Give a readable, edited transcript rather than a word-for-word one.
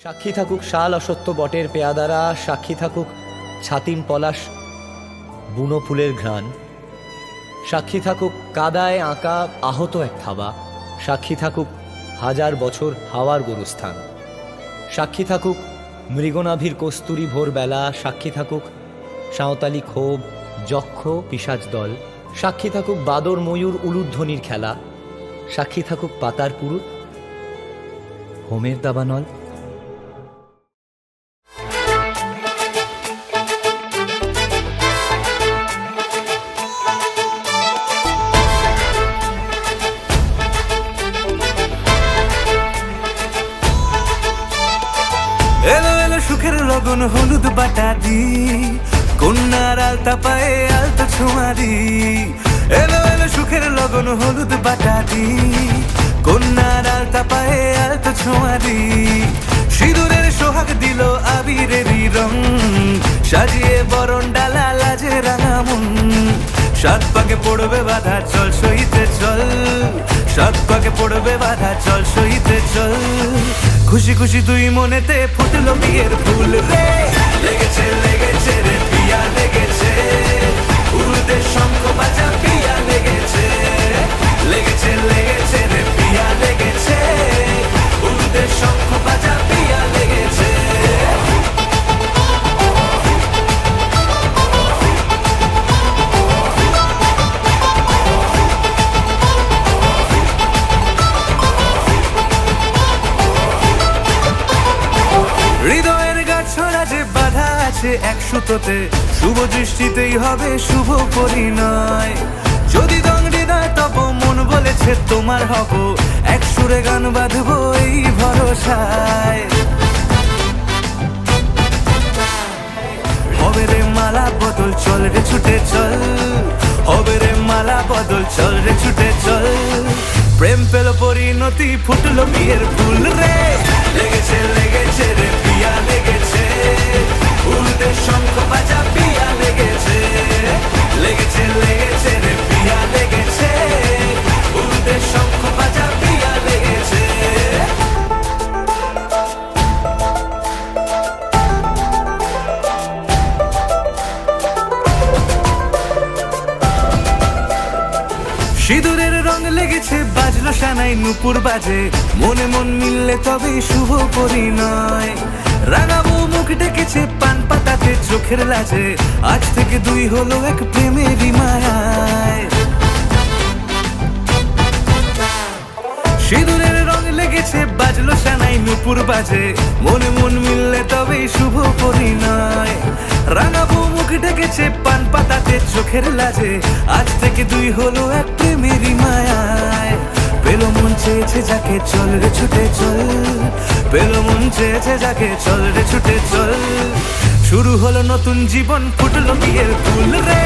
সাক্ষী থাকুক শাল অসত্য বটের পেয়াদারা, সাক্ষী থাকুক ছাতিম পলাশ বুনো ফুলের ঘ্রাণ, সাক্ষী থাকুক কাদায় আঁকা আহত এক থাবা, সাক্ষী থাকুক হাজার বছর হাওয়ার গোরস্থান, সাক্ষী থাকুক মৃগনাভির কস্তুরী ভোরবেলা, সাক্ষী থাকুক সাঁওতালি ক্ষোভ যক্ষ পিশাচ দল, সাক্ষী থাকুক বাদর ময়ূর উলুধ্বনির খেলা, সাক্ষী থাকুক পাতার পুরুত হোমের দাবানল। এলো এলো সুখের লগন হলুদ বাটা দি, কন্যার আলতা পায়ে আলতা ছোঁয়া দি। এলো এলো সুখের লগন হলুদ বাটা দি, কন্যার আলতা পায়ে আলতা ছোঁয়া দি। সিঁদুরের সোহাগ দিল আবিরেরই রং, সাজিয়ে বরণ ডালা লাজে রাঙা মন। সাত পাকে পড়বে বাধা চল সইতে চল, সাত পাকে পড়বে বাধা চল সইতে চল। খুশি খুশি দুই মনেতে ফুটলো বিয়ের ফুল রে, লেগেছে লেগেছে রে পিয়া লেগেছে, উরুদের শঙ্খ বাজা পিয়া লেগেছে, লেগেছে লেগেছে রে পিয়া লেগেছে, উরুদের শঙ্খ বাজা পিয়া লেগেছে। হৃদয়ের গাছড়া যে বাধা আছে এক সুতোতে, শুভ দৃষ্টিতেই হবে শুভ পরিণয়। যদি দং হৃদয় তব মন বলেছে তোমার হব, এক সুরে গান বাঁধবো এই ভরসায়। হবে রে মালা বদল চল রে ছুটে চল, হবে রে মালা বদল চল রে ছুটে চল। প্রেম পেল পরিণতি ফুটলো বিয়ের ফুল রে, লেগেছে লেগেছে রে পিয়া লেগেছে, উরুদের শঙ্খ বাজা পিয়া লেগেছে, লেগেছে লেগেছে রে পিয়া লেগেছে, উরুদের শঙ্খ বাজা পিয়া লেগেছে। সিঁদুরের রং লেগেছে বাজলো সানাই নুপুর বাজে, মনে মন মিললে তবে শুভ পরিণয়। রাঙাবো মুখ ডেকেছে পান পাতাতে চোখের লাজে, আজ থেকে দুই হলো এক প্রেমেরই মায়ায়। সিঁদুরের রং লেগেছে বাজলো সানাই নুপুর বাজে, মনে মন মিললে তবে শুভ পরিণয়। রাঙাবো মুখ ডেকেছে পান পাতাতে চোখের লাজে, আজ থেকে দুই হলো এক প্রেমেরই মায়ায়। পেলো মন চেয়েছে যাকে চল রে ছুটে চল, পেলো মন চেয়েছে যাকে চল রে ছুটে চল। শুরু হলো নতুন জীবন ফুটলো বিয়ের ফুল রে,